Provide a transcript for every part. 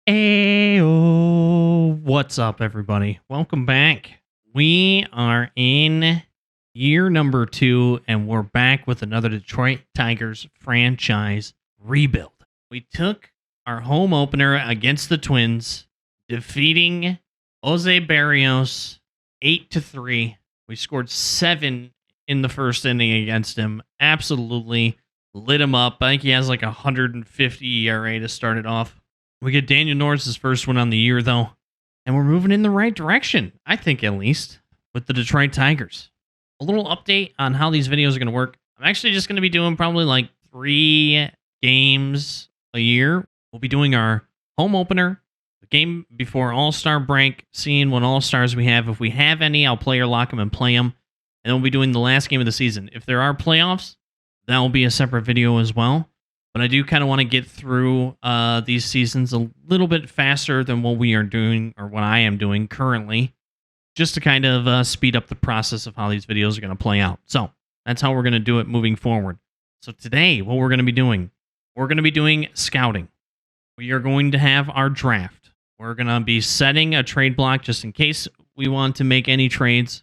Ayo, what's up, everybody? Welcome back. We are in year number 2, and we're back with another Detroit Tigers franchise rebuild. We took our home opener against the Twins, defeating Jose Barrios 8-3. We scored 7 in the first inning against him. Absolutely lit him up. I think he has like 150 ERA to start it off. We get Daniel Norris' first one on the year, though, and we're moving in the right direction, I think, at least, with the Detroit Tigers. A little update on how these videos are going to work. I'm actually just going to be doing probably like 3 games a year. We'll be doing our home opener, the game before All-Star break, seeing what All-Stars we have. If we have any, I'll player lock them and play them. And then we'll be doing the last game of the season. If there are playoffs, that will be a separate video as well. But I do kind of want to get through these seasons a little bit faster than what we are doing, or what I am doing currently, just to kind of speed up the process of how these videos are going to play out. So that's how we're going to do it moving forward. So today, what we're going to be doing scouting. We are going to have our draft. We're going to be setting a trade block just in case we want to make any trades.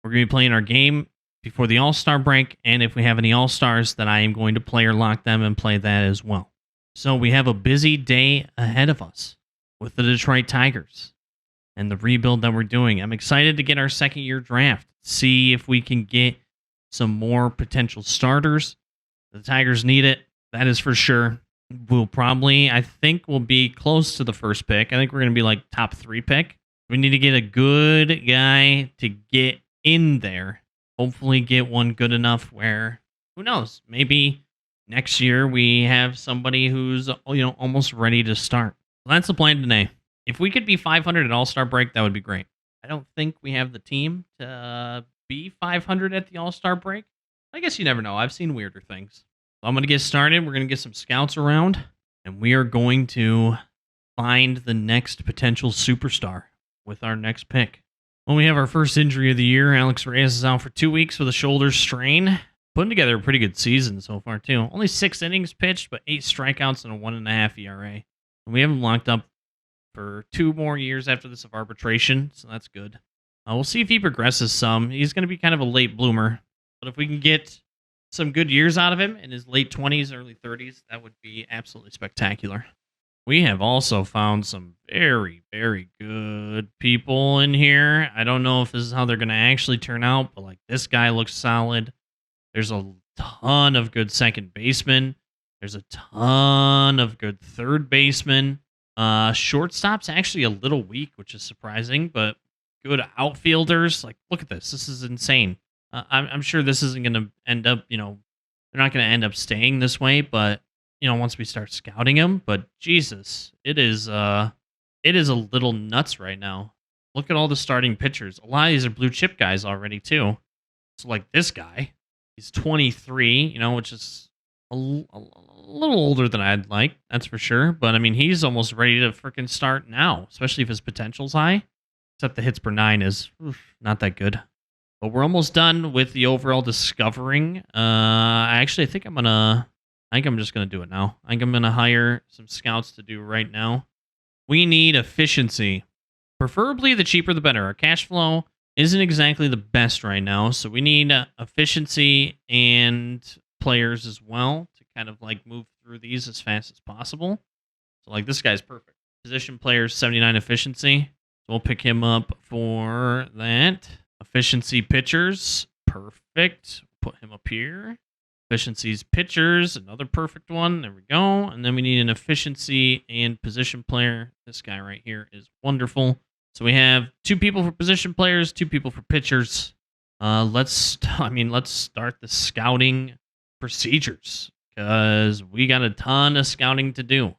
We're going to be playing our game before the All-Star break, and if we have any All-Stars, then I am going to player lock them and play that as well. So we have a busy day ahead of us with the Detroit Tigers and the rebuild that we're doing. I'm excited to get our second-year draft, see if we can get some more potential starters. The Tigers need it, that is for sure. I think we'll be close to the first pick. I think we're going to be like top 3 pick. We need to get a good guy to get in there. Hopefully get one good enough where, who knows, maybe next year we have somebody who's, almost ready to start. So that's the plan today. If we could be 500 at All-Star break, that would be great. I don't think we have the team to be 500 at the All-Star break. I guess you never know. I've seen weirder things. So I'm going to get started. We're going to get some scouts around, and we are going to find the next potential superstar with our next pick. Well, we have our first injury of the year. Alex Reyes is out for 2 weeks with a shoulder strain. Putting together a pretty good season so far, too. Only 6 innings pitched, but 8 strikeouts and a 1.5 ERA. And we have him locked up for 2 more years after this of arbitration, so that's good. We'll see if he progresses some. He's going to be kind of a late bloomer. But if we can get some good years out of him in his late 20s, early 30s, that would be absolutely spectacular. We have also found some very, very good people in here. I don't know if this is how they're going to actually turn out, but like this guy looks solid. There's a ton of good second basemen. There's a ton of good third basemen. Shortstop's actually a little weak, which is surprising, but good outfielders. Like, look at this. This is insane. I'm sure this isn't going to end up, they're not going to end up staying this way, but once we start scouting him, but Jesus, it is a little nuts right now. Look at all the starting pitchers. A lot of these are blue chip guys already too. So like this guy, he's 23, which is a little older than I'd like, that's for sure. But I mean, he's almost ready to freaking start now, especially if his potential's high. Except the hits per 9 is not that good. But we're almost done with the overall discovering. I think I'm just going to do it now. I think I'm going to hire some scouts to do right now. We need efficiency. Preferably the cheaper the better. Our cash flow isn't exactly the best right now, so we need efficiency and players as well to kind of like move through these as fast as possible. So like this guy's perfect. Position players, 79 efficiency. So we'll pick him up for that. Efficiency pitchers, perfect. Put him up here. Efficiencies pitchers, another perfect one. There we go. And then we need an efficiency and position player. This guy right here is wonderful. So we have 2 people for position players, 2 people for pitchers. Let's start the scouting procedures because we got a ton of scouting to do.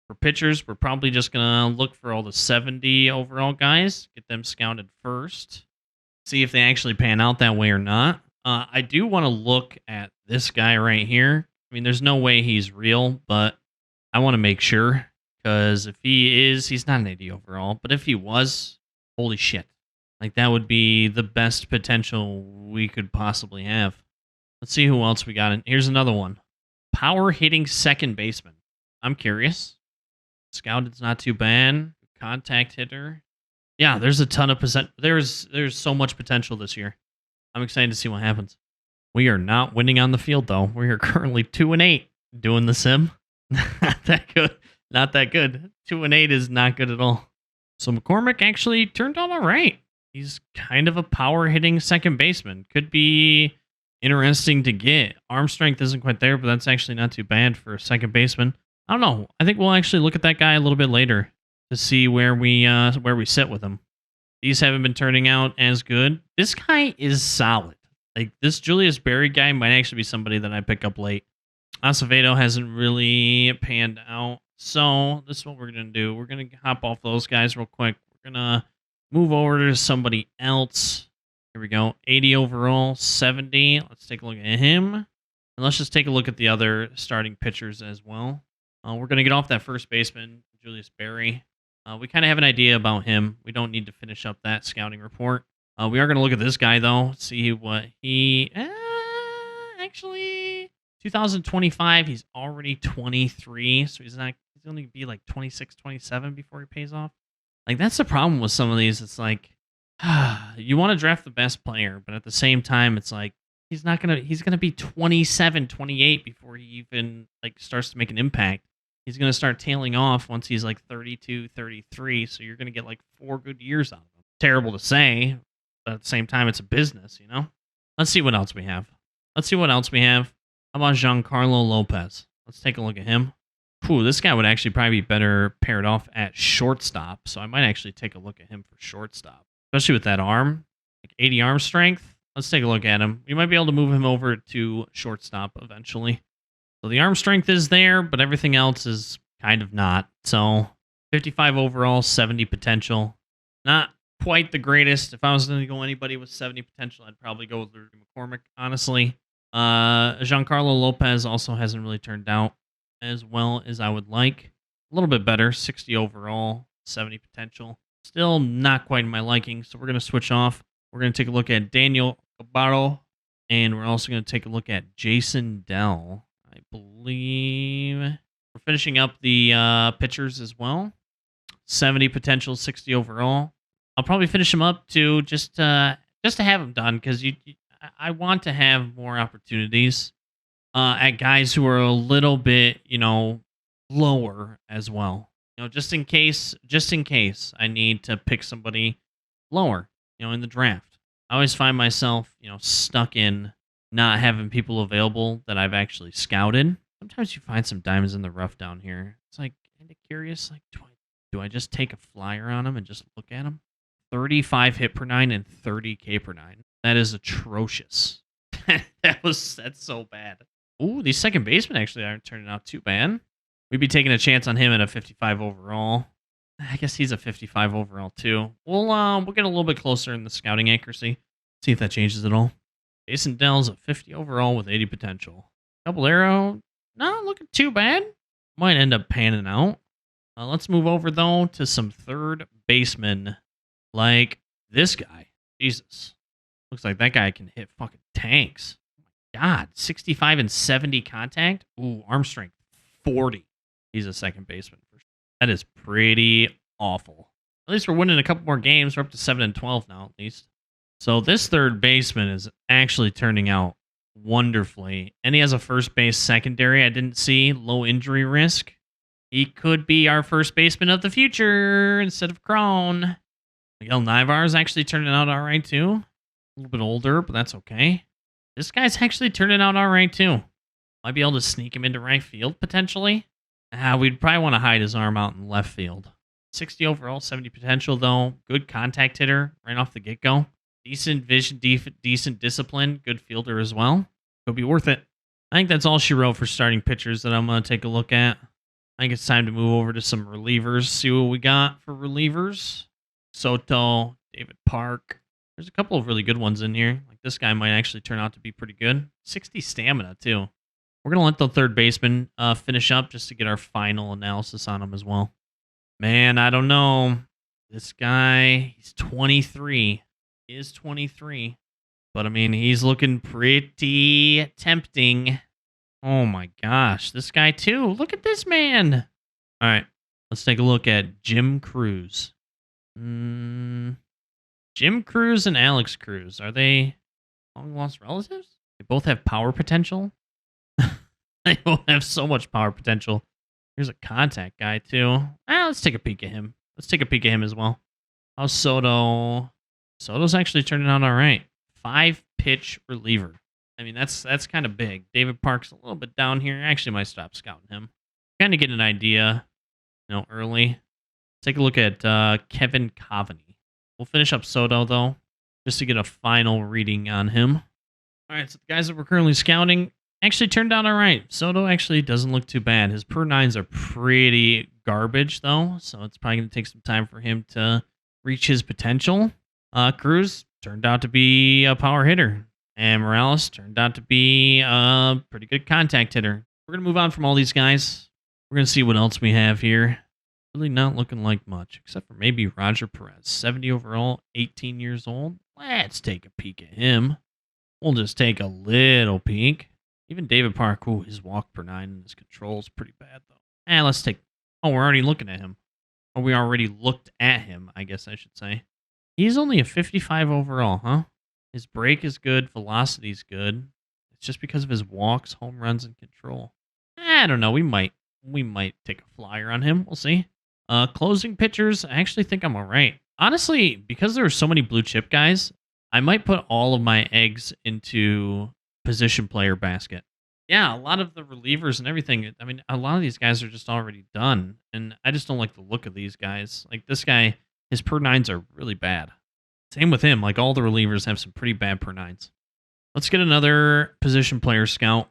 For pitchers, we're probably just going to look for all the 70 overall guys, get them scouted first, see if they actually pan out that way or not. I do want to look at this guy right here. I mean, there's no way he's real, but I want to make sure because if he is, he's not an 80 overall. But if he was, holy shit. Like, that would be the best potential we could possibly have. Let's see who else we got. Here's another one. Power hitting second baseman. I'm curious. Scouted's not too bad. Contact hitter. Yeah, there's a ton of percent. There's so much potential this year. I'm excited to see what happens. We are not winning on the field though. We are currently 2-8 doing the sim. Not that good. Not that good. 2-8 is not good at all. So McCormick actually turned out all right. He's kind of a power hitting second baseman. Could be interesting to get. Arm strength isn't quite there, but that's actually not too bad for a second baseman. I don't know. I think we'll actually look at that guy a little bit later to see where we sit with him. These haven't been turning out as good. This guy is solid. Like this Julius Berry guy might actually be somebody that I pick up late. Acevedo hasn't really panned out. So this is what we're going to do. We're going to hop off those guys real quick. We're going to move over to somebody else. Here we go. 80 overall, 70. Let's take a look at him. And let's just take a look at the other starting pitchers as well. We're going to get off that first baseman, Julius Berry. We kind of have an idea about him. We don't need to finish up that scouting report. We are going to look at this guy, though, see what he... actually, 2025, he's already 23, so he's going to be like 26, 27 before he pays off. Like, that's the problem with some of these. It's like, you want to draft the best player, but at the same time, it's like, he's going to be 27, 28 before he even like starts to make an impact. He's going to start tailing off once he's like 32, 33, so you're going to get like 4 good years out of him. Terrible to say, but at the same time, it's a business, you know? Let's see what else we have. How about Giancarlo Lopez? Let's take a look at him. Ooh, this guy would actually probably be better paired off at shortstop, so I might actually take a look at him for shortstop, especially with that arm, like 80 arm strength. Let's take a look at him. We might be able to move him over to shortstop eventually. So the arm strength is there, but everything else is kind of not. So 55 overall, 70 potential. Not quite the greatest. If I was going to go anybody with 70 potential, I'd probably go with McCormick, honestly. Giancarlo Lopez also hasn't really turned out as well as I would like. A little bit better, 60 overall, 70 potential. Still not quite in my liking, so we're going to switch off. We're going to take a look at Daniel Cabarro, and we're also going to take a look at Jason Dell. I believe we're finishing up the pitchers as well. 70 potential, 60 overall. I'll probably finish them up too, just to have them done, because I want to have more opportunities at guys who are a little bit, lower as well. Just in case I need to pick somebody lower, in the draft. I always find myself, stuck in not having people available that I've actually scouted. Sometimes you find some diamonds in the rough down here. It's like kind of curious. Like, do I just take a flyer on them and just look at them? 35 hit per 9 and 30 K per 9. That is atrocious. That's so bad. Ooh, these second basemen actually aren't turning out too bad. We'd be taking a chance on him at a 55 overall. I guess he's a 55 overall too. We'll get a little bit closer in the scouting accuracy. See if that changes at all. Jason Dell's a 50 overall with 80 potential. Caballero, not looking too bad. Might end up panning out. Let's move over, though, to some third basemen like this guy. Jesus. Looks like that guy can hit fucking tanks. Oh my God. 65 and 70 contact. Ooh, arm strength 40. He's a second baseman. That is pretty awful. At least we're winning a couple more games. We're up to 7 and 12 now, at least. So this third baseman is actually turning out wonderfully. And he has a first base secondary I didn't see. Low injury risk. He could be our first baseman of the future instead of Cron. Miguel Nivar is actually turning out all right, too. A little bit older, but that's okay. This guy's actually turning out all right, too. Might be able to sneak him into right field, potentially. We'd probably want to hide his arm out in left field. 60 overall, 70 potential, though. Good contact hitter right off the get-go. Decent vision, decent discipline, good fielder as well. Could be worth it. I think that's all she wrote for starting pitchers that I'm going to take a look at. I think it's time to move over to some relievers, see what we got for relievers. Soto, David Park. There's a couple of really good ones in here. Like this guy might actually turn out to be pretty good. 60 stamina, too. We're going to let the third baseman finish up just to get our final analysis on him as well. Man, I don't know. This guy, he's 23. He is 23. But, I mean, he's looking pretty tempting. Oh, my gosh. This guy, too. Look at this man. All right. Let's take a look at Jim Cruz. Jim Cruz and Alex Cruz. Are they long lost relatives? They both have power potential. They both have so much power potential. Here's a contact guy, too. Let's take a peek at him. Let's take a peek at him as well. How's Soto? Soto's actually turning out all right. 5-pitch reliever. I mean, that's kind of big. David Park's a little bit down here. I actually might stop scouting him. Kind of get an idea, early. Take a look at Kevin Coveney. We'll finish up Soto, though, just to get a final reading on him. All right, so the guys that we're currently scouting actually turned out all right. Soto actually doesn't look too bad. His per nines are pretty garbage, though, so it's probably going to take some time for him to reach his potential. Cruz turned out to be a power hitter, and Morales turned out to be a pretty good contact hitter. We're going to move on from all these guys. We're going to see what else we have here. Really not looking like much, except for maybe Roger Perez. 70 overall, 18 years old. Let's take a peek at him. We'll just take a little peek. Even David Park, his walk per nine and his control is pretty bad, though. Let's take... Oh, we're already looking at him. Or we already looked at him, I guess I should say. He's only a 55 overall, huh? His break is good. Velocity's good. It's just because of his walks, home runs, and control. I don't know. We might take a flyer on him. We'll see. Closing pitchers, I actually think I'm all right. Honestly, because there are so many blue chip guys, I might put all of my eggs into position player basket. Yeah, a lot of the relievers and everything. I mean, a lot of these guys are just already done, and I just don't like the look of these guys. Like this guy, his per nines are really bad. Same with him. Like all the relievers have some pretty bad per nines. Let's get another position player scout.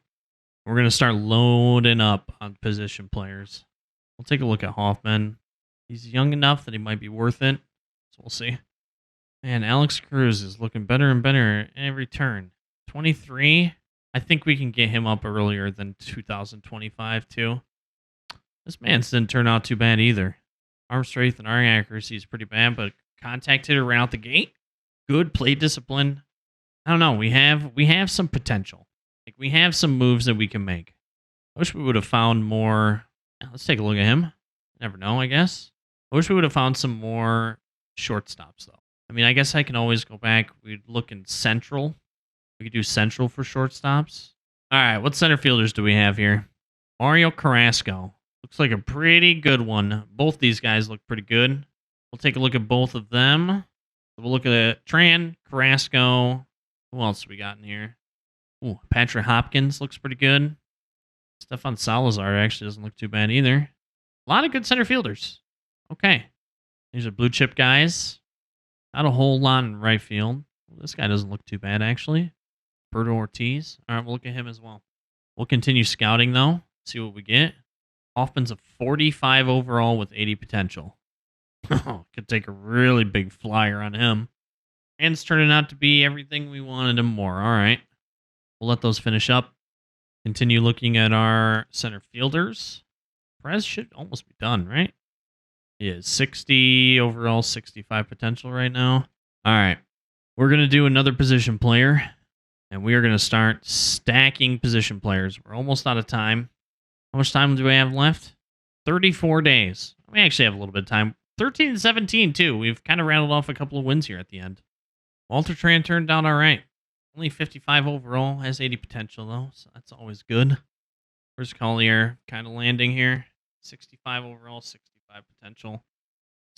We're going to start loading up on position players. We'll take a look at Hoffman. He's young enough that he might be worth it. So we'll see. Man, Alex Cruz is looking better and better every turn. 23. I think we can get him up earlier than 2025, too. This man's didn't turn out too bad either. Arm strength and arm accuracy is pretty bad, but contact hitter right out the gate. Good plate discipline. I don't know. We have some potential. Like we have some moves that we can make. I wish we would have found more. Let's take a look at him. Never know, I guess. I wish we would have found some more shortstops, though. I mean, I guess I can always go back. We'd look in Central. We could do Central for shortstops. All right, what center fielders do we have here? Mario Carrasco. Looks like a pretty good one. Both these guys look pretty good. We'll take a look at both of them. We'll look at Tran, Carrasco. Who else we got in here? Ooh, Patrick Hopkins looks pretty good. Stefan Salazar actually doesn't look too bad either. A lot of good center fielders. Okay. These are blue chip guys. Not a whole lot in right field. Well, this guy doesn't look too bad, actually. Berto Ortiz. All right, we'll look at him as well. We'll continue scouting, though. See what we get. Hoffman's a 45 overall with 80 potential. Could take a really big flyer on him. And it's turning out to be everything we wanted and more. All right. We'll let those finish up. Continue looking at our center fielders. Perez should almost be done, right? He is 60 overall, 65 potential right now. All right. We're going to do another position player, and we are going to start stacking position players. We're almost out of time. How much time do we have left? 34 days. We actually have a little bit of time. 13 and 17, too. We've kind of rattled off a couple of wins here at the end. Walter Tran turned out all right. Only 55 overall, has 80 potential, though, so that's always good. Where's Collier kind of landing here? 65 overall, 65 potential.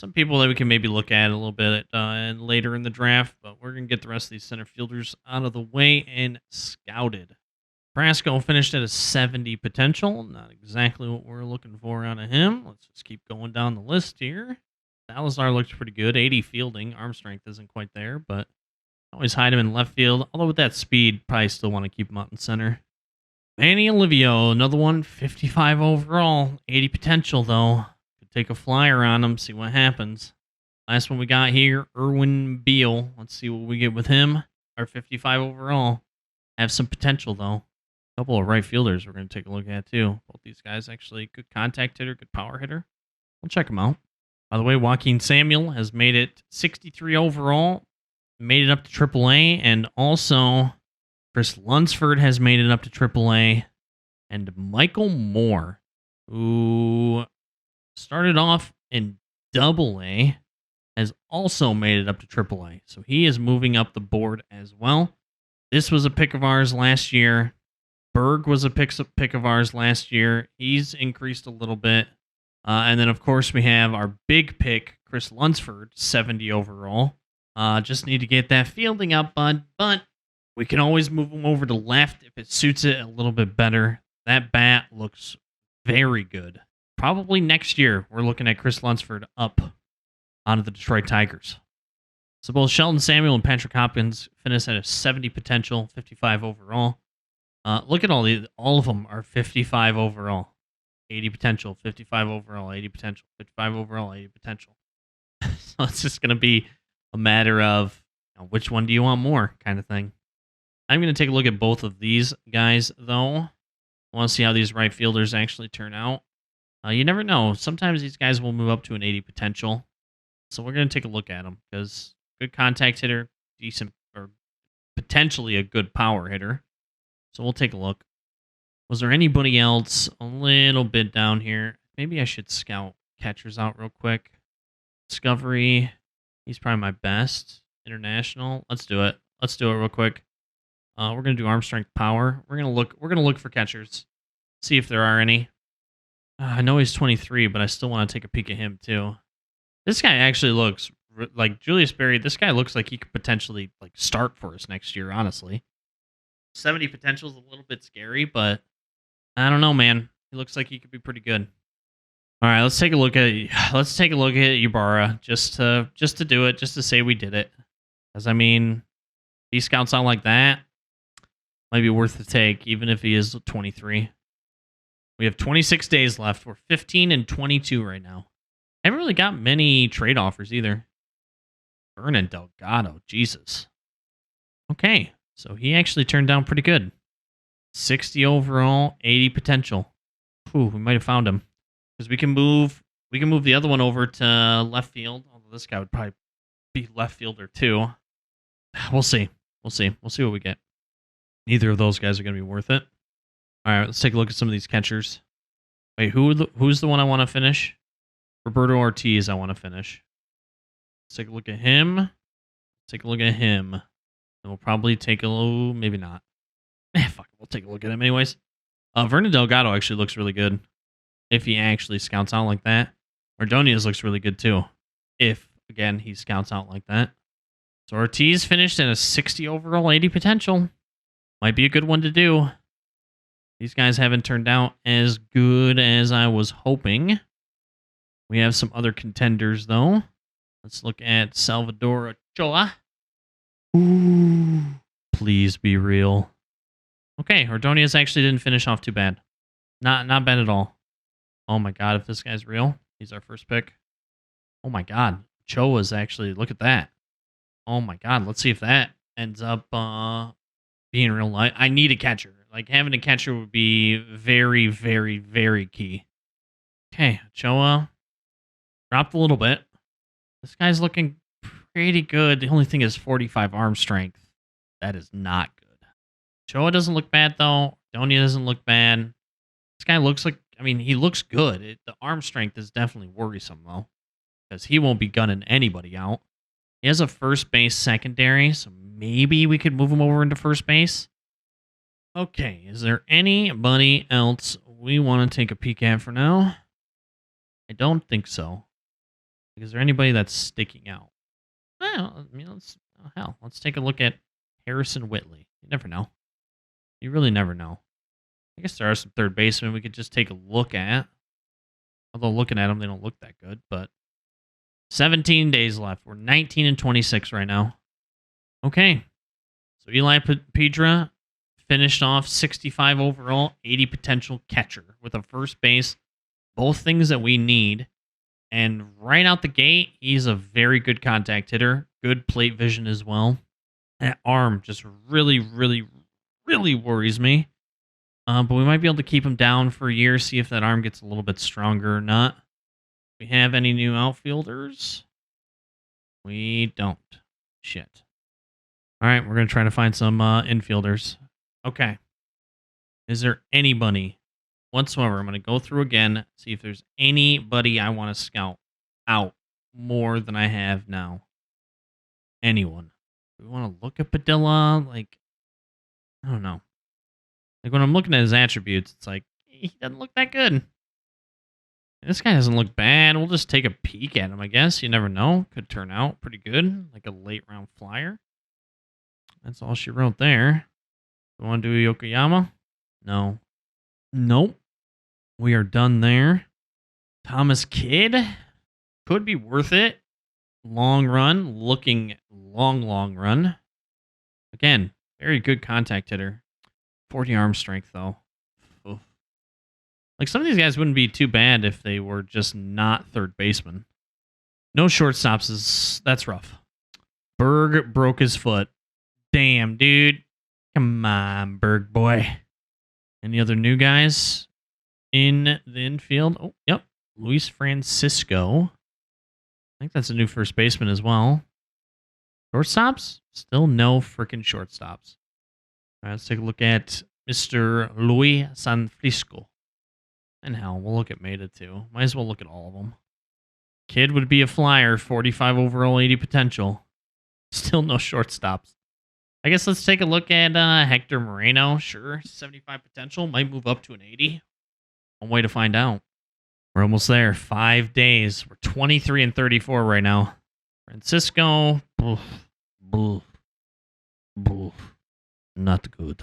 Some people that we can maybe look at a little bit later in the draft, but we're going to get the rest of these center fielders out of the way and scouted. Carrasco finished at a 70 potential. Not exactly what we're looking for out of him. Let's just keep going down the list here. Salazar looks pretty good. 80 fielding. Arm strength isn't quite there, but always hide him in left field. Although with that speed, probably still want to keep him out in center. Manny Olivio, another one, 55 overall, 80 potential though. Could take a flyer on him, see what happens. Last one we got here, Erwin Beal. Let's see what we get with him. Our 55 overall. Have some potential though. A couple of right fielders we're going to take a look at too. Both these guys actually good contact hitter, good power hitter. We'll check them out. By the way, Joaquin Samuel has made it 63 overall. Made it up to AAA, and also Chris Lunsford has made it up to AAA, and Michael Moore, who Started off in Double A, has also made it up to Triple A. So he is moving up the board as well. This was a pick of ours last year. Berg was a pick of ours last year. He's increased a little bit. And then, of course, we have our big pick, Chris Lunsford, 70 overall. Just need to get that fielding up, bud. But we can always move him over to left if it suits it a little bit better. That bat looks very good. Probably next year, we're looking at Chris Lunsford up onto the Detroit Tigers. So both Sheldon Samuel and Patrick Hopkins finish at a 70 potential, 55 overall. Look at all of them are 55 overall. 80 potential, 55 overall, 80 potential, 55 overall, 80 potential. So it's just going to be a matter of which one do you want more kind of thing. I'm going to take a look at both of these guys, though. I want to see how these right fielders actually turn out. You never know. Sometimes these guys will move up to an 80 potential. So we're going to take a look at them because good contact hitter, decent, or potentially a good power hitter. So we'll take a look. Was there anybody else a little bit down here? Maybe I should scout catchers out real quick. Discovery. He's probably my best. International. Let's do it. Let's do it real quick. We're gonna do arm strength power. We're gonna look for catchers. See if there are any. I know he's 23, but I still want to take a peek at him too. This guy actually looks like Julius Berry. This guy looks like he could potentially start for us next year, honestly. 70 potential is a little bit scary, but I don't know, man. He looks like he could be pretty good. All right, let's take a look at Ybarra just to do it, just to say we did it. Because I mean, if he scouts out like that, might be worth the take, even if he is 23. We have 26 days left. We're 15 and 22 right now. I haven't really got many trade offers either. Vernon Delgado, Jesus. Okay, so he actually turned down pretty good. 60 overall, 80 potential. Ooh, we might have found him. Because we can move the other one over to left field. Although this guy would probably be left fielder too. We'll see. We'll see what we get. Neither of those guys are going to be worth it. All right, let's take a look at some of these catchers. Wait, who's the one I want to finish? Roberto Ortiz I want to finish. Let's take a look at him. And we'll probably take a little, maybe not. Fuck it, we'll take a look at him anyways. Vernon Delgado actually looks really good. If he actually scouts out like that. Ordonez looks really good too. If, again, he scouts out like that. So Ortiz finished at a 60 overall, 80 potential. Might be a good one to do. These guys haven't turned out as good as I was hoping. We have some other contenders, though. Let's look at Salvador Ochoa. Ooh, please be real. Okay, Ordonez actually didn't finish off too bad. Not bad at all. Oh my god, if this guy's real, he's our first pick. Oh my god, Ochoa's actually, look at that. Oh my god, let's see if that ends up being real life. I need a catcher. Having a catcher would be very, very, very key. Okay, Ochoa dropped a little bit. This guy's looking pretty good. The only thing is 45 arm strength. That is not good. Ochoa doesn't look bad, though. Donia doesn't look bad. This guy looks like, he looks good. The arm strength is definitely worrisome, though, because he won't be gunning anybody out. He has a first base secondary, so maybe we could move him over into first base. Okay, is there anybody else we want to take a peek at for now? I don't think so. Is there anybody that's sticking out? Well, let's take a look at Harrison Whitley. You never know. You really never know. I guess there are some third basemen we could just take a look at. Although looking at them, they don't look that good. But 17 days left. We're 19 and 26 right now. Okay. So Eli Pedra finished off 65 overall, 80 potential catcher with a first base. Both things that we need. And right out the gate, he's a very good contact hitter. Good plate vision as well. That arm just really, really, really worries me. But we might be able to keep him down for a year, see if that arm gets a little bit stronger or not. Do we have any new outfielders? We don't. Shit. All right, we're going to try to find some infielders. Okay. Is there anybody whatsoever. I'm going to go through again, see if there's anybody I want to scout out more than I have now. Anyone. Do we want to look at Padilla? Like, I don't know. Like, when I'm looking at his attributes, it's like, he doesn't look that good. This guy doesn't look bad. We'll just take a peek at him, I guess. You never know. Could turn out pretty good. Like a late round flyer. That's all she wrote there. You want to do Yokoyama? No. Nope. We are done there. Thomas Kidd. Could be worth it. Long run. Looking long run. Again, very good contact hitter. 40 arm strength, though. Oof. Like, some of these guys wouldn't be too bad if they were just not third baseman. No shortstops that's rough. Berg broke his foot. Damn, dude. Come on, Berg boy. Any other new guys in the infield? Oh, yep. Luis Francisco. I think that's a new first baseman as well. Shortstops? Still no freaking shortstops. All right, let's take a look at Mr. Luis Sanfrisco. And hell, we'll look at Maeda too. Might as well look at all of them. Kid would be a flyer, 45 overall, 80 potential. Still no shortstops. I guess let's take a look at Hector Moreno. Sure, 75 potential. Might move up to an 80. One way to find out. We're almost there. 5 days. We're 23 and 34 right now. Francisco. Not good.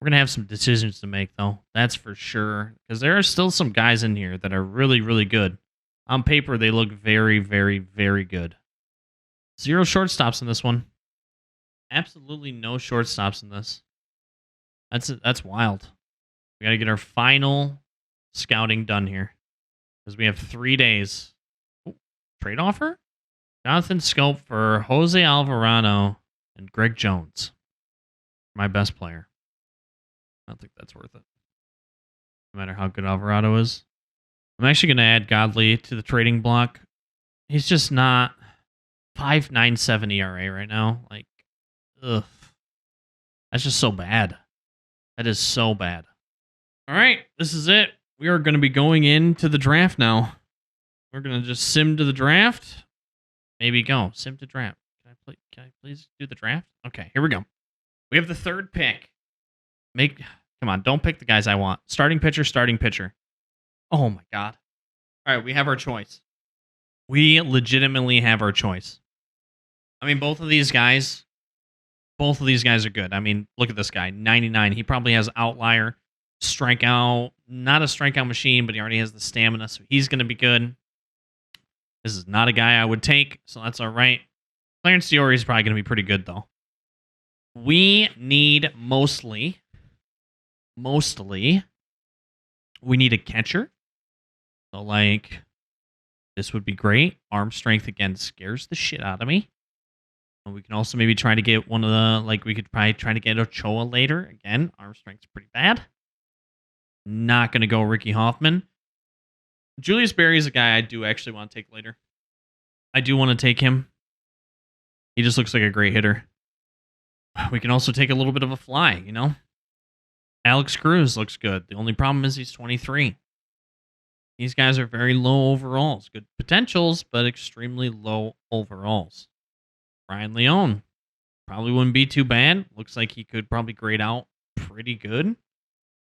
We're going to have some decisions to make, though. That's for sure. Because there are still some guys in here that are really, really good. On paper, they look very, very, very good. 0 shortstops in this one. Absolutely no shortstops in this. That's wild. We got to get our final scouting done here. Because we have 3 days. Ooh, trade offer? Jonathan Scope for Jose Alvarado and Greg Jones. My best player. I don't think that's worth it. No matter how good Alvarado is. I'm actually going to add Godley to the trading block. He's just not 5.97 ERA right now. Like, ugh. That's just so bad. That is so bad. All right, this is it. We are going to be going into the draft now. We're going to just sim to the draft. Maybe go. Sim to draft. Can I please do the draft? Okay, here we go. We have the 3rd pick. Come on, don't pick the guys I want. Starting pitcher. Oh my god. All right, we have our choice. We legitimately have our choice. I mean, both of these guys are good. I mean, look at this guy, 99. He probably has outlier, strikeout, not a strikeout machine, but he already has the stamina, so he's going to be good. This is not a guy I would take, so that's all right. Clarence Diori is probably going to be pretty good, though. We need mostly, we need a catcher. So, like, this would be great. Arm strength, again, scares the shit out of me. And we can also maybe try to get one of the, like, we could probably try to get Ochoa later. Again, arm strength's pretty bad. Not going to go Ricky Hoffman. Julius Berry is a guy I do actually want to take later. I do want to take him. He just looks like a great hitter. We can also take a little bit of a fly, you know? Alex Cruz looks good. The only problem is he's 23. These guys are very low overalls. Good potentials, but extremely low overalls. Brian Leone probably wouldn't be too bad. Looks like he could probably grade out pretty good.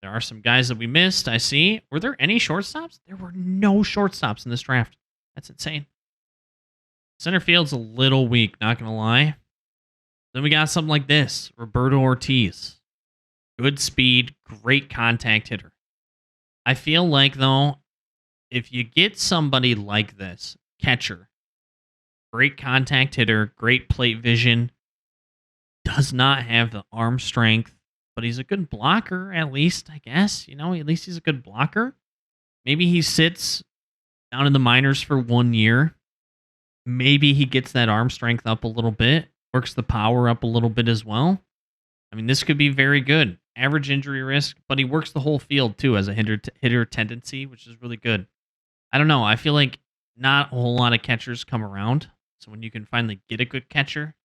There are some guys that we missed, I see. Were there any shortstops? There were no shortstops in this draft. That's insane. Center field's a little weak, not going to lie. Then we got something like this. Roberto Ortiz. Good speed, great contact hitter. I feel like, though, if you get somebody like this, catcher, great contact hitter, great plate vision, does not have the arm strength, but he's a good blocker, at least, I guess. You know, at least he's a good blocker. Maybe he sits down in the minors for 1 year. Maybe he gets that arm strength up a little bit, works the power up a little bit as well. I mean, this could be very good. Average injury risk, but he works the whole field, too, as a hitter tendency, which is really good. I don't know. I feel like not a whole lot of catchers come around. So when you can finally get a good catcher,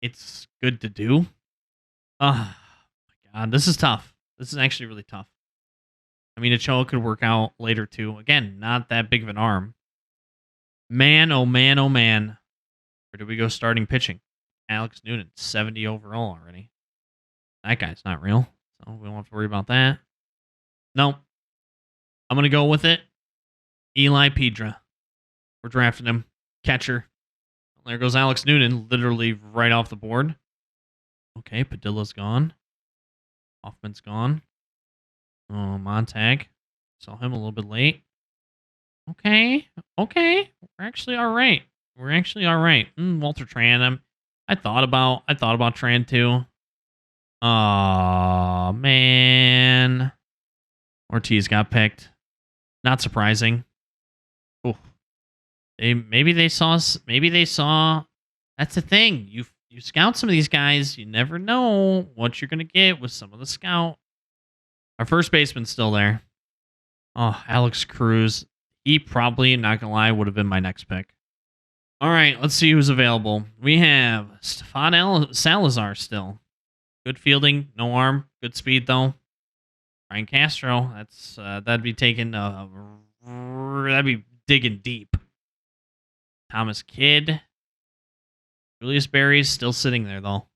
it's good to do. Oh, my God. This is tough. This is actually really tough. I mean, Ochoa could work out later too. Again, not that big of an arm. Man, oh man, oh man. Where do we go starting pitching? Alex Noonan, 70 overall already. That guy's not real, so we don't have to worry about that. Nope. I'm going to go with it. Eli Pedra. We're drafting him. Catcher. There goes Alex Noonan, literally right off the board. Okay, Padilla's gone. Hoffman's gone. Oh, Montag. Saw him a little bit late. Okay. We're actually all right. Walter Tran. I thought about Tran too. Oh man. Ortiz got picked. Not surprising. Ooh. Maybe they saw. That's the thing. You scout some of these guys. You never know what you're gonna get with some of the scout. Our first baseman's still there. Oh, Alex Cruz. He probably, not gonna lie, would have been my next pick. All right, let's see who's available. We have Stefan Salazar still. Good fielding, no arm, good speed though. Ryan Castro. That'd be digging deep. Thomas Kidd. Julius Berry's still sitting there though.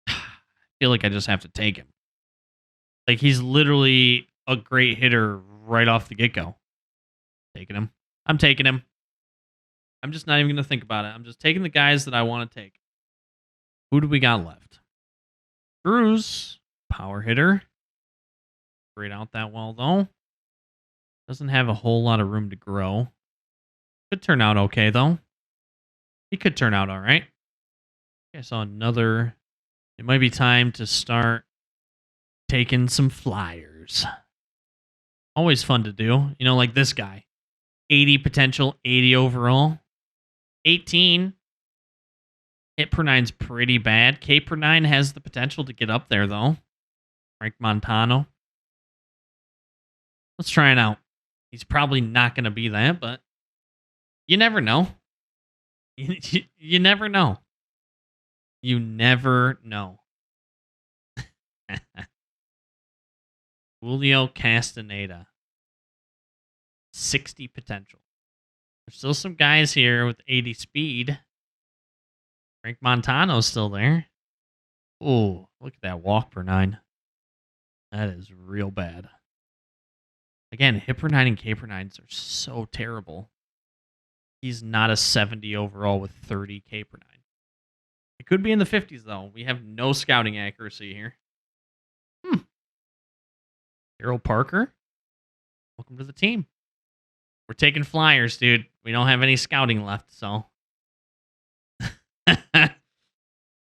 I feel like I just have to take him. Like, he's literally a great hitter right off the get-go. Taking him. I'm taking him. I'm just not even going to think about it. I'm just taking the guys that I want to take. Who do we got left? Cruz, power hitter. Grayed out that well, though. Doesn't have a whole lot of room to grow. Could turn out okay, though. He could turn out all right. I saw another. It might be time to start taking some flyers. Always fun to do. You know, like this guy. 80 potential, 80 overall. 18. Hit per 9's pretty bad. K per 9 has the potential to get up there, though. Frank Montano. Let's try it out. He's probably not going to be that, but you never know. You never know. You never know. Julio Castaneda. 60 potential. There's still some guys here with 80 speed. Frank Montano's still there. Oh, look at that walk per 9. That is real bad. Again, hit per 9 and K per 9s are so terrible. He's not a 70 overall with 30 K per 9. It could be in the 50s, though. We have no scouting accuracy here. Daryl Parker, welcome to the team. We're taking flyers, dude. We don't have any scouting left, so.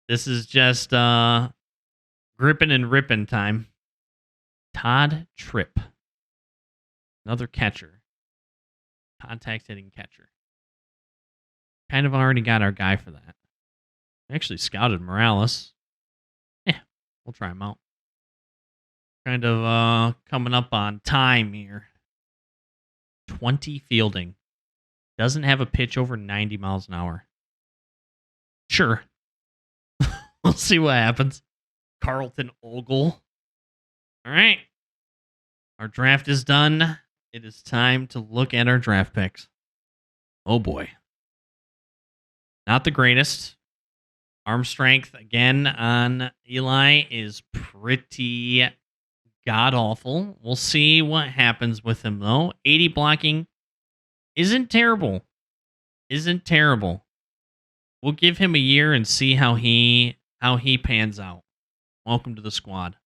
This is just gripping and ripping time. Todd Tripp. Another catcher. Contact hitting catcher. Kind of already got our guy for that. We actually scouted Morales. Yeah, we'll try him out. Kind of coming up on time here. 20 fielding. Doesn't have a pitch over 90 miles an hour. Sure. We'll see what happens. Carlton Ogle. All right. Our draft is done. It is time to look at our draft picks. Oh boy. Not the greatest. Arm strength, again, on Eli is pretty god-awful. We'll see what happens with him, though. 80 blocking isn't terrible. We'll give him a year and see how he pans out. Welcome to the squad.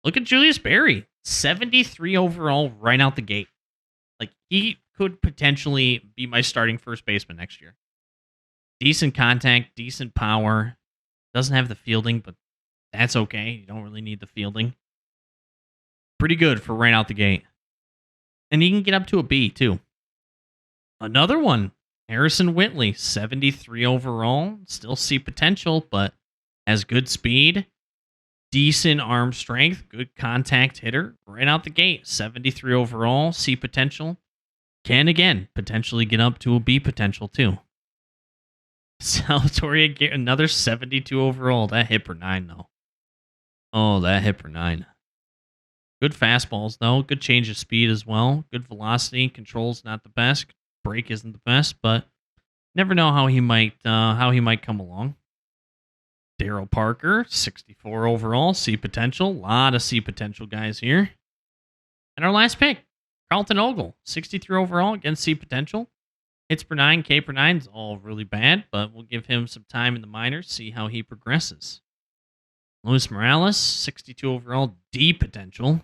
Look at Julius Berry. 73 overall right out the gate. Like, he could potentially be my starting first baseman next year. Decent contact, decent power. Doesn't have the fielding, but that's okay. You don't really need the fielding. Pretty good for right out the gate. And he can get up to a B, too. Another one. Harrison Whitley, 73 overall. Still see potential, but has good speed. Decent arm strength. Good contact hitter. Right out the gate. 73 overall. See potential. Can, again, potentially get up to a B potential, too. Salvatore, another 72 overall. That hit per 9, though. Oh, that hit per 9. Good fastballs, though. Good change of speed as well. Good velocity. Control's not the best. Break isn't the best, but never know how he might come along. Daryl Parker, 64 overall. C potential. A lot of C potential guys here. And our last pick, Carlton Ogle, 63 overall against C potential. Hits per 9, K per 9 is all really bad, but we'll give him some time in the minors, see how he progresses. Luis Morales, 62 overall, D potential.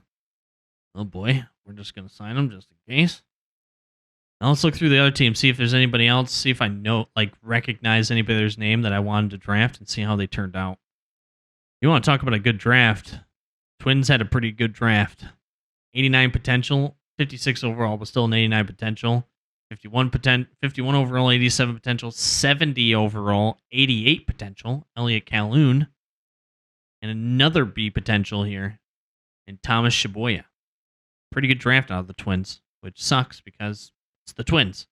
Oh boy, we're just going to sign him just in case. Now let's look through the other team, see if there's anybody else, see if I recognize anybody's name that I wanted to draft and see how they turned out. You want to talk about a good draft? Twins had a pretty good draft. 89 potential, 56 overall, but still an 89 potential. 51 overall, 87 potential, 70 overall, 88 potential. Elliot Calhoun. And another B potential here in Thomas Shibuya. Pretty good draft out of the Twins, which sucks because it's the Twins.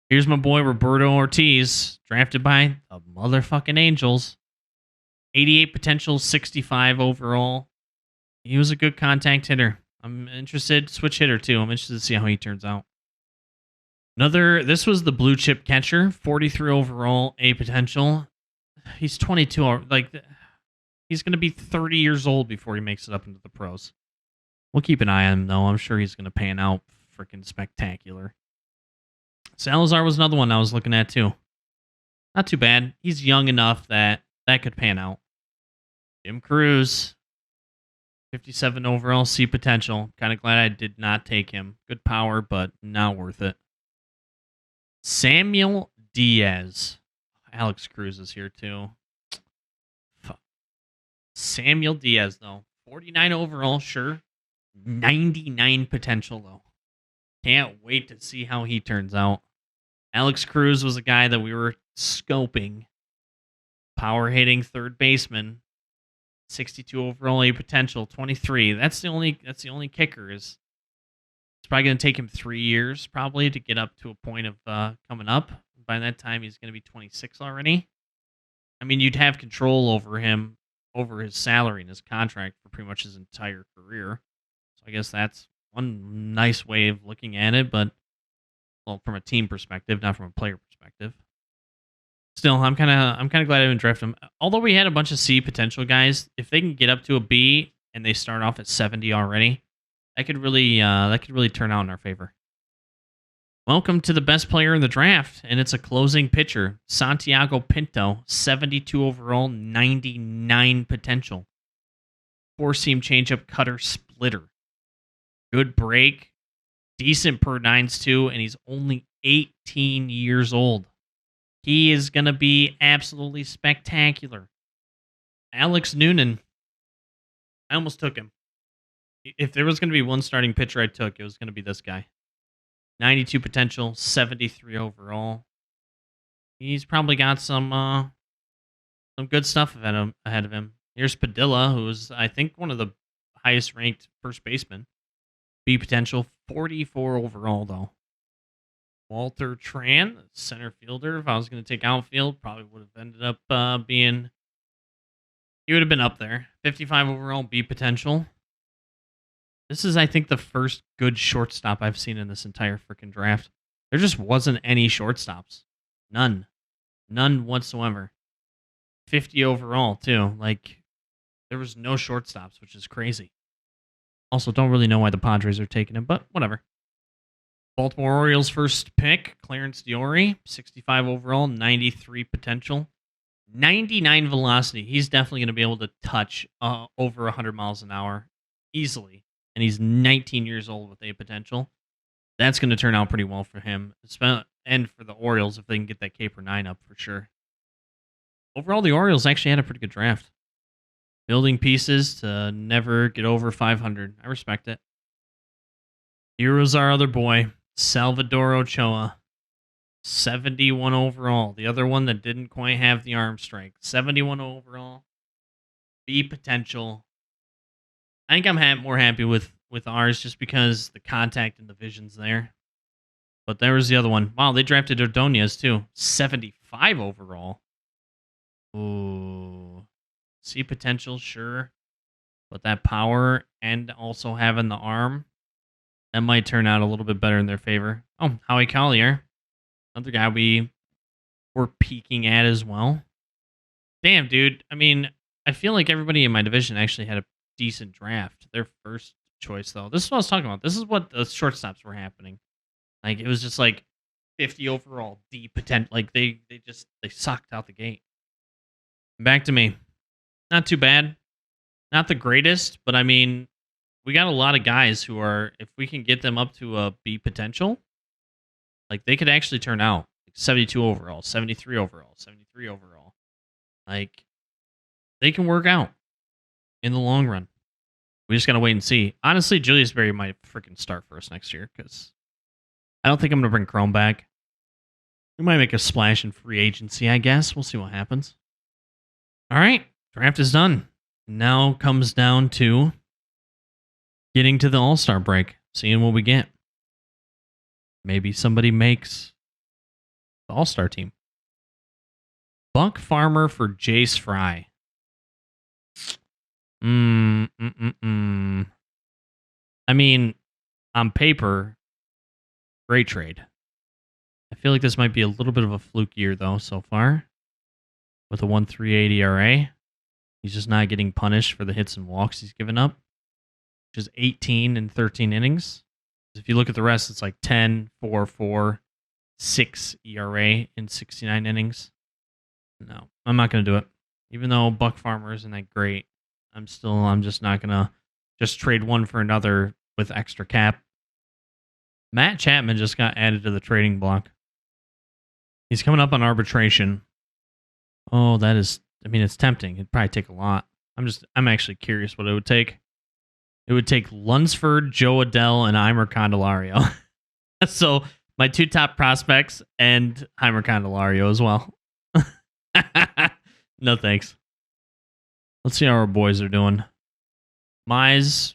Here's my boy Roberto Ortiz, drafted by the motherfucking Angels. 88 potential, 65 overall. He was a good contact hitter. I'm interested, switch hitter too. I'm interested to see how he turns out. This was the blue chip catcher, 43 overall, A potential. He's 22. He's going to be 30 years old before he makes it up into the pros. We'll keep an eye on him, though. I'm sure he's going to pan out freaking spectacular. Salazar was another one I was looking at, too. Not too bad. He's young enough that could pan out. Jim Cruz, 57 overall, C potential. Kind of glad I did not take him. Good power, but not worth it. Samuel Diaz. Alex Cruz is here, too. Samuel Diaz, though. 49 overall, sure. 99 potential, though. Can't wait to see how he turns out. Alex Cruz was a guy that we were scoping. Power hitting third baseman. 62 overall, A potential. 23. That's the only kicker. It's probably going to take him 3 years, probably, to get up to a point of coming up. By that time, he's going to be 26 already. I mean, you'd have control over him, over his salary and his contract for pretty much his entire career. So I guess that's one nice way of looking at it, but well, from a team perspective, not from a player perspective. Still, I'm kind of glad I didn't draft him. Although we had a bunch of C potential guys, if they can get up to a B and they start off at 70 already, that could really turn out in our favor. Welcome to the best player in the draft, and it's a closing pitcher, Santiago Pinto, 72 overall, 99 potential. Four-seam changeup, cutter, splitter. Good break, decent per nines too, and he's only 18 years old. He is going to be absolutely spectacular. Alex Noonan, I almost took him. If there was going to be one starting pitcher I took, it was going to be this guy. 92 potential, 73 overall. He's probably got some good stuff ahead of him. Here's Padilla, who's, I think, one of the highest ranked first basemen. B potential, 44 overall, though. Walter Tran, center fielder. If I was going to take outfield, probably would have ended up being... He would have been up there. 55 overall, B potential. This is, I think, the first good shortstop I've seen in this entire freaking draft. There just wasn't any shortstops. None. None whatsoever. 50 overall, too. There was no shortstops, which is crazy. Also, don't really know why the Padres are taking him, but whatever. Baltimore Orioles first pick, Clarence Diori, 65 overall, 93 potential. 99 velocity. He's definitely going to be able to touch over 100 miles an hour easily. And he's 19 years old with A potential. That's going to turn out pretty well for him. And for the Orioles, if they can get that K per 9 up for sure. Overall, the Orioles actually had a pretty good draft. Building pieces to never get over 500. I respect it. Here was our other boy, Salvador Ochoa. 71 overall. The other one that didn't quite have the arm strength. 71 overall. B potential. I think I'm more happy with ours just because the contact and the vision's there. But there was the other one. Wow, they drafted Ordonez too. 75 overall. Ooh. C potential, sure. But that power and also having the arm, that might turn out a little bit better in their favor. Oh, Howie Collier, another guy we were peeking at as well. Damn, dude. I mean, I feel like everybody in my division actually had a decent draft. Their first choice, though. This is what I was talking about. This is what the shortstops were happening. Like, it was just like 50 overall, D potential. Like, they sucked out the gate. Back to me. Not too bad. Not the greatest, but I mean, we got a lot of guys who are, if we can get them up to a B potential, like, they could actually turn out. Like 72 overall, 73 overall, 73 overall. Like, they can work out in the long run. We just got to wait and see. Honestly, Julius Berry might freaking start for us next year because I don't think I'm going to bring Chrome back. We might make a splash in free agency, I guess. We'll see what happens. All right. Draft is done. Now comes down to getting to the All-Star break, seeing what we get. Maybe somebody makes the All-Star team. Buck Farmer for Jace Fry. I mean, on paper, great trade. I feel like this might be a little bit of a fluke year, though, so far. With a 1.38 ERA. He's just not getting punished for the hits and walks he's given up, which is 18 in 13 innings. If you look at the rest, it's like 10, 4, 4, 6 ERA in 69 innings. No, I'm not going to do it. Even though Buck Farmer isn't that great, I'm just not going to just trade one for another with extra cap. Matt Chapman just got added to the trading block. He's coming up on arbitration. Oh, that is, I mean, it's tempting. It'd probably take a lot. I'm actually curious what it would take. It would take Lunsford, Joe Adell, and Heimer Candelario. So my two top prospects and Heimer Candelario as well. No thanks. Let's see how our boys are doing. Mize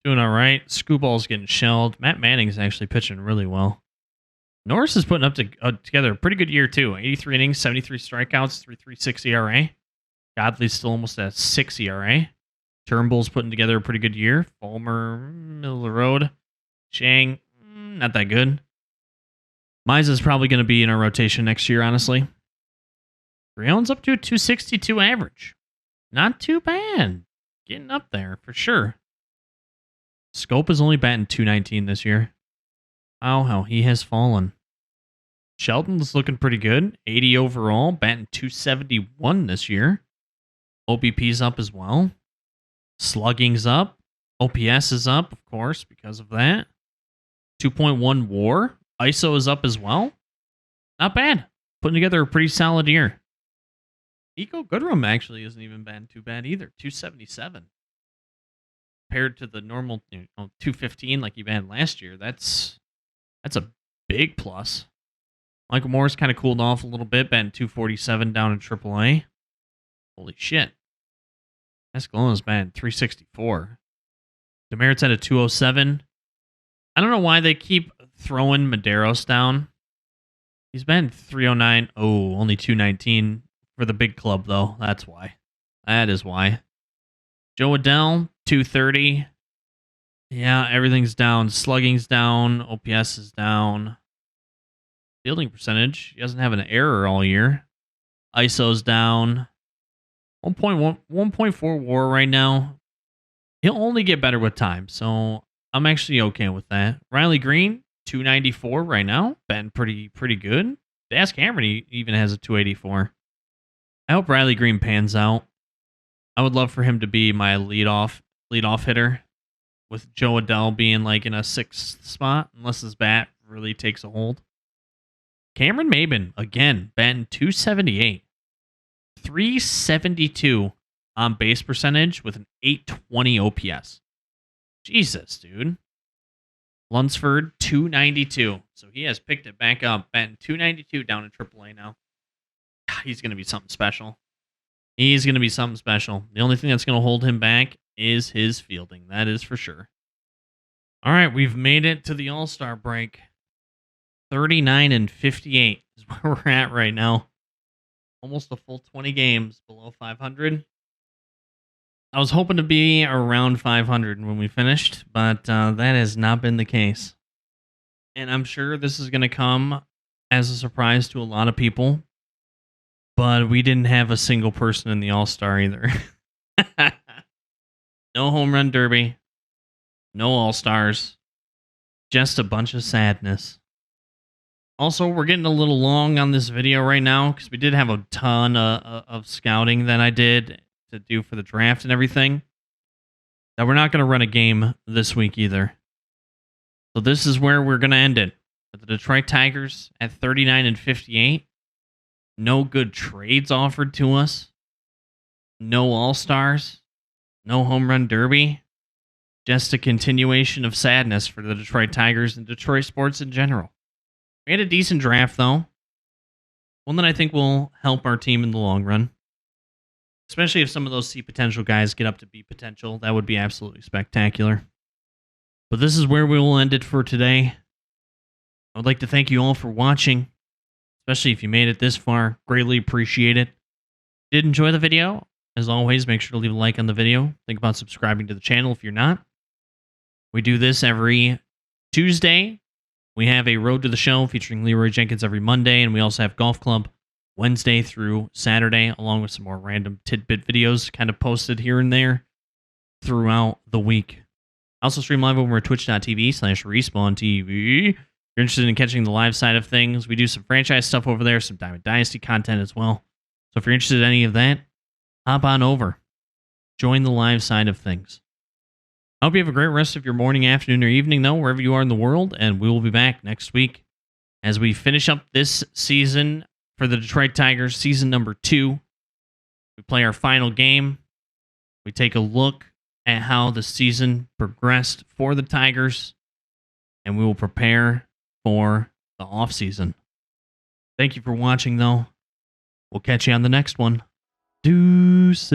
doing all right. Screwball's getting shelled. Matt Manning's actually pitching really well. Norris is putting up together a pretty good year too. 83 innings, 73 strikeouts, 3.36 ERA. Godley's still almost at 6 ERA. Turnbull's putting together a pretty good year. Fulmer, middle of the road. Chang, not that good. Mize is probably going to be in our rotation next year, honestly. Brion's up to a 262 average. Not too bad. Getting up there, for sure. Scope is only batting 219 this year. Oh, how he has fallen. Shelton's looking pretty good. 80 overall, batting 271 this year. OBP's up as well. Slugging's up. OPS is up, of course, because of that. 2.1 WAR. ISO is up as well. Not bad. Putting together a pretty solid year. Nico Goodrum actually isn't even bad too bad either. 277. Compared to the normal 215 like he had last year, that's a big plus. Michael Moore's kind of cooled off a little bit, batting 247 down in AAA. Holy shit. Escalona's batting 364. Demerit's at a 207. I don't know why they keep throwing Medeiros down. He's been 309. Oh, only 219 for the big club, though. That's why. That is why. Joe Adell, 230. Yeah, everything's down. Slugging's down. OPS is down. Fielding percentage. He doesn't have an error all year. ISO's down. 1.4 WAR right now. He'll only get better with time, so I'm actually okay with that. Riley Green, 294 right now. Batting pretty good. Dask Cameron even has a 284. I hope Riley Green pans out. I would love for him to be my leadoff hitter, with Joe Adell being like in a 6th spot, unless his bat really takes a hold. Cameron Maben, again, batting 278. 372 on base percentage with an 820 OPS. Jesus, dude. Lunsford, 292. So he has picked it back up, batting 292 down in AAA now. He's going to be something special. He's going to be something special. The only thing that's going to hold him back is his fielding. That is for sure. All right, we've made it to the All-Star break. 39 and 58 is where we're at right now. Almost a full 20 games below 500. I was hoping to be around 500 when we finished, but that has not been the case. And I'm sure this is going to come as a surprise to a lot of people, but we didn't have a single person in the All-Star either. No home run derby, no All-Stars, just a bunch of sadness. Also, we're getting a little long on this video right now because we did have a ton of scouting that I did to do for the draft and everything. Now, we're not going to run a game this week either. So this is where we're going to end it. With the Detroit Tigers at 39-58. No good trades offered to us. No All-Stars. No home run derby. Just a continuation of sadness for the Detroit Tigers and Detroit sports in general. We had a decent draft, though. One that I think will help our team in the long run. Especially if some of those C potential guys get up to B potential. That would be absolutely spectacular. But this is where we will end it for today. I would like to thank you all for watching. Especially if you made it this far. Greatly appreciate it. If you did enjoy the video, as always, make sure to leave a like on the video. Think about subscribing to the channel if you're not. We do this every Tuesday. We have a Road to the Show featuring Leroy Jenkins every Monday, and we also have Golf Club Wednesday through Saturday, along with some more random tidbit videos kind of posted here and there throughout the week. I also stream live over at twitch.tv/RespawnTV. If you're interested in catching the live side of things, we do some franchise stuff over there, some Diamond Dynasty content as well. So if you're interested in any of that, hop on over. Join the live side of things. I hope you have a great rest of your morning, afternoon, or evening, though, wherever you are in the world, and we will be back next week as we finish up this season for the Detroit Tigers, season number 2. We play our final game. We take a look at how the season progressed for the Tigers, and we will prepare for the offseason. Thank you for watching, though. We'll catch you on the next one. Deuces.